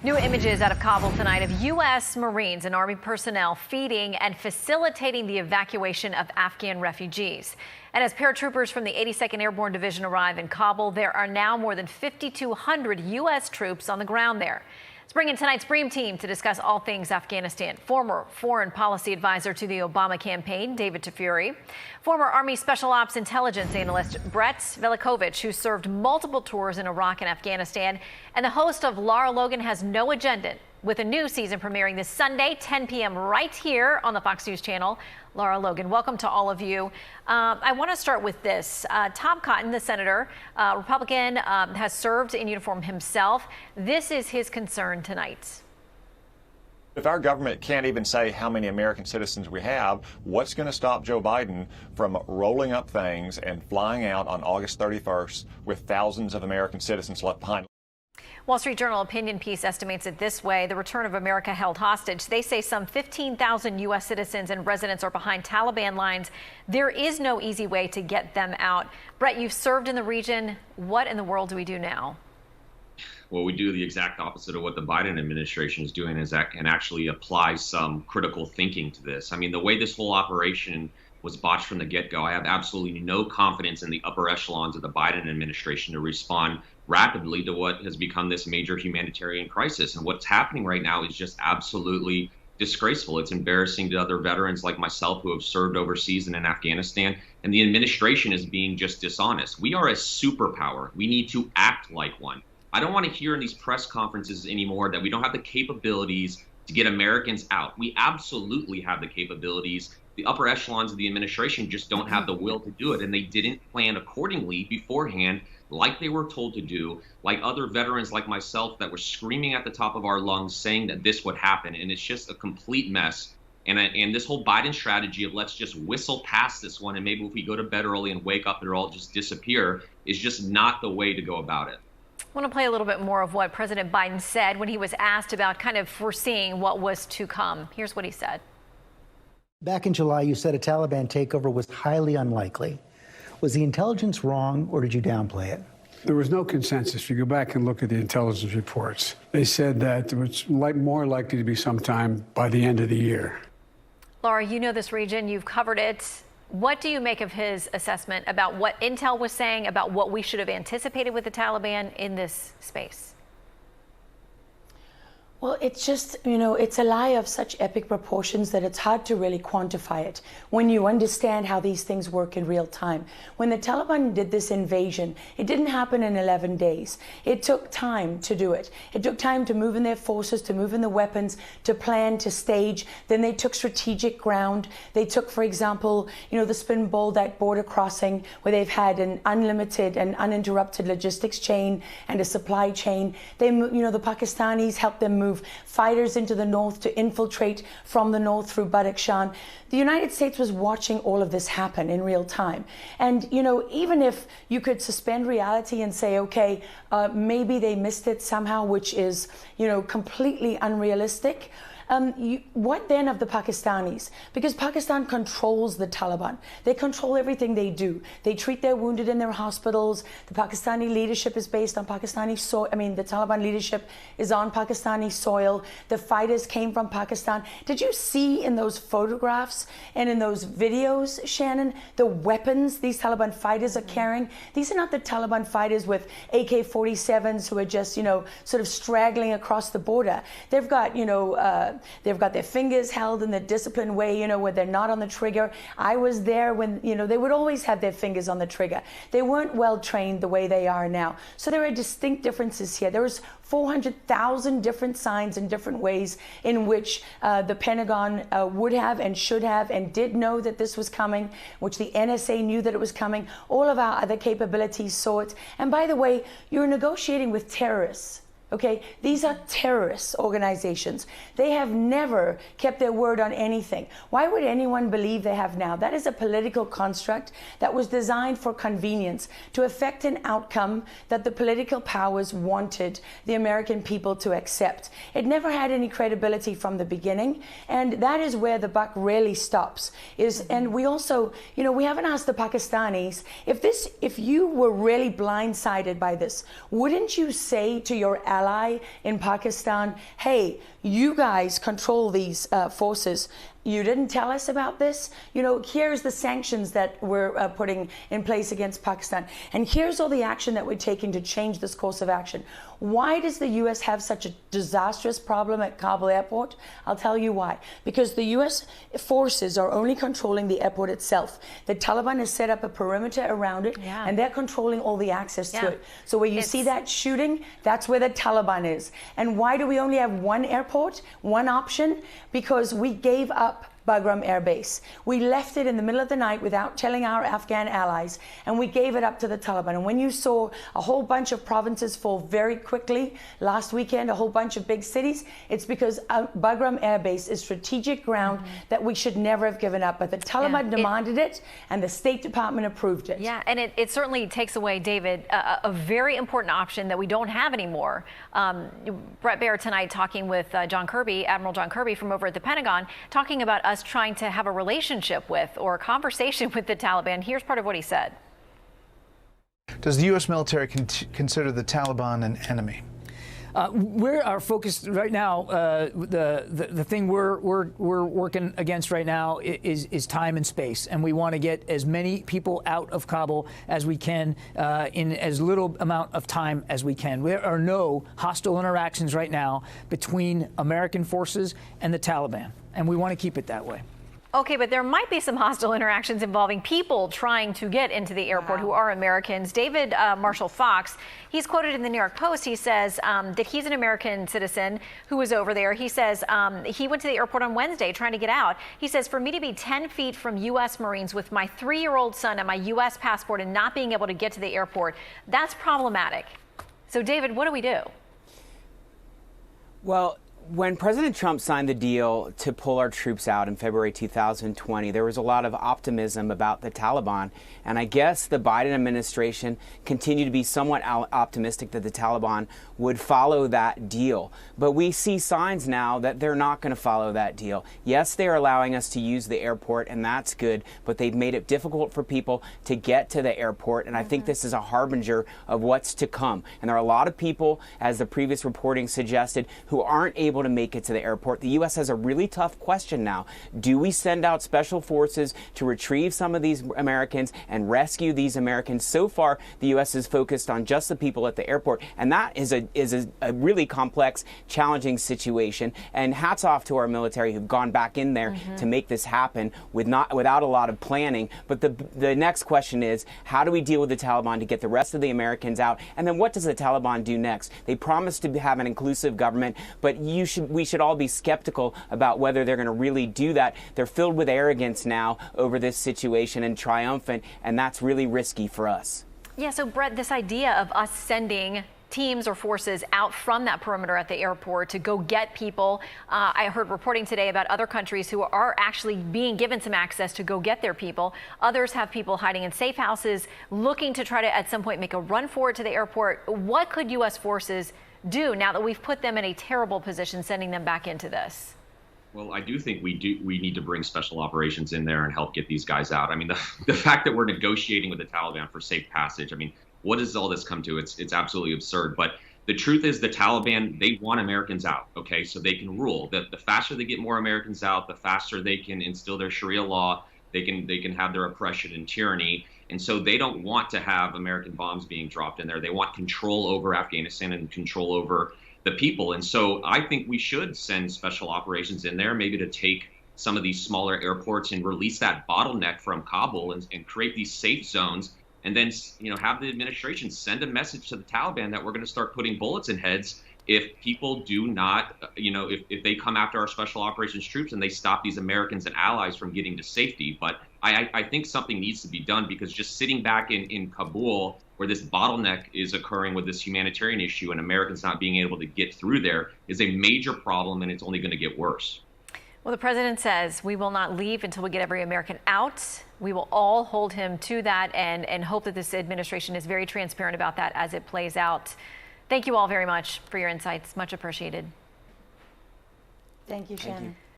New images out of Kabul tonight of U.S. Marines and Army personnel feeding and facilitating the evacuation of Afghan refugees. And as paratroopers from the 82nd Airborne Division arrive in Kabul, there are now more than 5,200 U.S. troops on the ground there. Let's bring in tonight's Bream team to discuss all things Afghanistan. Former foreign policy advisor to the Obama campaign, David Tafuri. Former Army Special Ops intelligence analyst, Brett Velikovich, who served multiple tours in Iraq and Afghanistan. And the host of Lara Logan Has No Agenda, with a new season premiering this Sunday, 10 p.m. right here on the Fox News channel. Lara Logan, welcome to all of you. I want to start with this. Tom Cotton, the senator, Republican, has served in uniform himself. This is his concern tonight. If our government can't even say how many American citizens we have, what's going to stop Joe Biden from rolling up things and flying out on August 31st with thousands of American citizens left behind? Wall Street Journal opinion piece estimates it this way: the return of America held hostage. They say some 15,000 U.S. citizens and residents are behind Taliban lines. There is no easy way to get them out. Brett, you've served in the region. What in the world do we do now? Well, we do the exact opposite of what the Biden administration is doing, is that can actually apply some critical thinking to this. I mean, the way this whole operation was botched from the get-go, I have absolutely no confidence in the upper echelons of the Biden administration to respond rapidly to what has become this major humanitarian crisis. And what's happening right now is just absolutely disgraceful. It's embarrassing to other veterans like myself who have served overseas and in Afghanistan. And the administration is being just dishonest. We are a superpower. We need to act like one. I don't want to hear in these press conferences anymore that we don't have the capabilities to get Americans out. We absolutely have the capabilities. The upper echelons of the administration just don't have the will to do it, and they didn't plan accordingly beforehand like they were told to do, like other veterans like myself that were screaming at the top of our lungs saying that this would happen, and it's just a complete mess. And this whole Biden strategy of let's just whistle past this one, and maybe if we go to bed early and wake up, it'll all just disappear, is just not the way to go about it. I want to play a little bit more of what President Biden said when he was asked about kind of foreseeing what was to come. Here's what he said. Back in July, you said a Taliban takeover was highly unlikely. Was the intelligence wrong, or did you downplay it? There was no consensus. If you go back and look at the intelligence reports, they said that it was more likely to be sometime by the end of the year. Laura, you know this region. You've covered it. What do you make of his assessment about what intel was saying about what we should have anticipated with the Taliban in this space? Well, it's just, it's a lie of such epic proportions that it's hard to really quantify it when you understand how these things work in real time. When the Taliban did this invasion, it didn't happen in 11 days. It took time to do it. It took time to move in their forces, to move in the weapons, to plan, to stage. Then they took strategic ground. They took, for example, the Spin Boldak border crossing, where they've had an unlimited and uninterrupted logistics chain and a supply chain. They, the Pakistanis helped them move fighters into the north to infiltrate from the north through Badakhshan. The United States was watching all of this happen in real time. And, even if you could suspend reality and say, okay, maybe they missed it somehow, which is, completely unrealistic. What then of the Pakistanis? Because Pakistan controls the Taliban. They control everything they do. They treat their wounded in their hospitals. The Pakistani leadership is based on Pakistani soil. The Taliban leadership is on Pakistani soil. The fighters came from Pakistan. Did you see in those photographs and in those videos, Shannon, the weapons these Taliban fighters are carrying? These are not the Taliban fighters with AK-47s who are just, sort of straggling across the border. They've got, they've got their fingers held in the disciplined way, where they're not on the trigger. I was there when, they would always have their fingers on the trigger. They weren't well trained the way they are now. So there are distinct differences here. There was 400,000 different signs and different ways in which the Pentagon would have and should have and did know that this was coming, which the NSA knew that it was coming. All of our other capabilities saw it. And by the way, you're negotiating with terrorists. Okay, these are terrorist organizations. They have never kept their word on anything. Why would anyone believe they have now? That is a political construct that was designed for convenience, to affect an outcome that the political powers wanted the American people to accept. It never had any credibility from the beginning, and that is where the buck really stops. And we also, we haven't asked the Pakistanis, if you were really blindsided by this, wouldn't you say to your allies, ally in Pakistan, hey, you guys control these forces. You didn't tell us about this. You know, here's the sanctions that we're putting in place against Pakistan. And here's all the action that we're taking to change this course of action. Why does the U.S. have such a disastrous problem at Kabul airport? I'll tell you why. Because the U.S. forces are only controlling the airport itself. The Taliban has set up a perimeter around it, and they're controlling all the access to it. So where you see that shooting, that's where the Taliban is. And why do we only have one airport, one option? Because we gave up Bagram Air Base. We left it in the middle of the night without telling our Afghan allies, and we gave it up to the Taliban. And when you saw a whole bunch of provinces fall very quickly last weekend, a whole bunch of big cities, it's because Bagram Air Base is strategic ground that we should never have given up. But the Taliban demanded it, and the State Department approved it. Yeah, and it certainly takes away, David, a very important option that we don't have anymore. Brett Baer tonight talking with John Kirby, Admiral John Kirby from over at the Pentagon, talking about us trying to have a relationship with or a conversation with the Taliban. Here's part of what he said. Does the U.S. military consider the Taliban an enemy? We are focused right now. The thing we're working against right now is time and space, and we want to get as many people out of Kabul as we can in as little amount of time as we can. There are no hostile interactions right now between American forces and the Taliban, and we want to keep it that way. Okay, but there might be some hostile interactions involving people trying to get into the airport who are Americans. David Marshall Fox, he's quoted in the New York Post. He says that he's an American citizen who was over there. He says he went to the airport on Wednesday trying to get out. He says, for me to be 10 feet from U.S. Marines with my 3-year-old son and my U.S. passport and not being able to get to the airport, that's problematic. So, David, what do we do? Well, when President Trump signed the deal to pull our troops out in February 2020, there was a lot of optimism about the Taliban. And I guess the Biden administration continued to be somewhat optimistic that the Taliban would follow that deal. But we see signs now that they're not going to follow that deal. Yes, they're allowing us to use the airport, and that's good, but they've made it difficult for people to get to the airport. And I think this is a harbinger of what's to come. And there are a lot of people, as the previous reporting suggested, who aren't able to make it to the airport. The U.S. has a really tough question now. Do we send out special forces to retrieve some of these Americans and rescue these Americans? So far, the U.S. is focused on just the people at the airport, and that is a really complex, challenging situation. And hats off to our military who've gone back in there to make this happen without a lot of planning. But the next question is, how do we deal with the Taliban to get the rest of the Americans out? And then what does the Taliban do next? They promise to have an inclusive government, but we should all be skeptical about whether they're going to really do that. They're filled with arrogance now over this situation and triumphant, and that's really risky for us. Yeah, so Brett, this idea of us sending teams or forces out from that perimeter at the airport to go get people. I heard reporting today about other countries who are actually being given some access to go get their people. Others have people hiding in safe houses, looking to try to at some point make a run for it to the airport. What could U.S. forces do now that we've put them in a terrible position, sending them back into this? Well, I do think we need to bring special operations in there and help get these guys out. I mean, the fact that we're negotiating with the Taliban for safe passage, I mean, what does all this come to? It's absolutely absurd. But the truth is the Taliban, they want Americans out, okay, so they can rule. The faster they get more Americans out, the faster they can instill their Sharia law, they can have their oppression and tyranny. And so they don't want to have American bombs being dropped in there. They want control over Afghanistan and control over the people. And so I think we should send special operations in there, maybe to take some of these smaller airports and release that bottleneck from Kabul and create these safe zones. And then, have the administration send a message to the Taliban that we're going to start putting bullets in heads if people do not, if they come after our special operations troops and they stop these Americans and allies from getting to safety. But I think something needs to be done, because just sitting back in Kabul, where this bottleneck is occurring with this humanitarian issue and Americans not being able to get through there, is a major problem, and it's only going to get worse. Well, the president says we will not leave until we get every American out. We will all hold him to that and hope that this administration is very transparent about that as it plays out. Thank you all very much for your insights. Much appreciated. Thank you, Shannon. Thank you.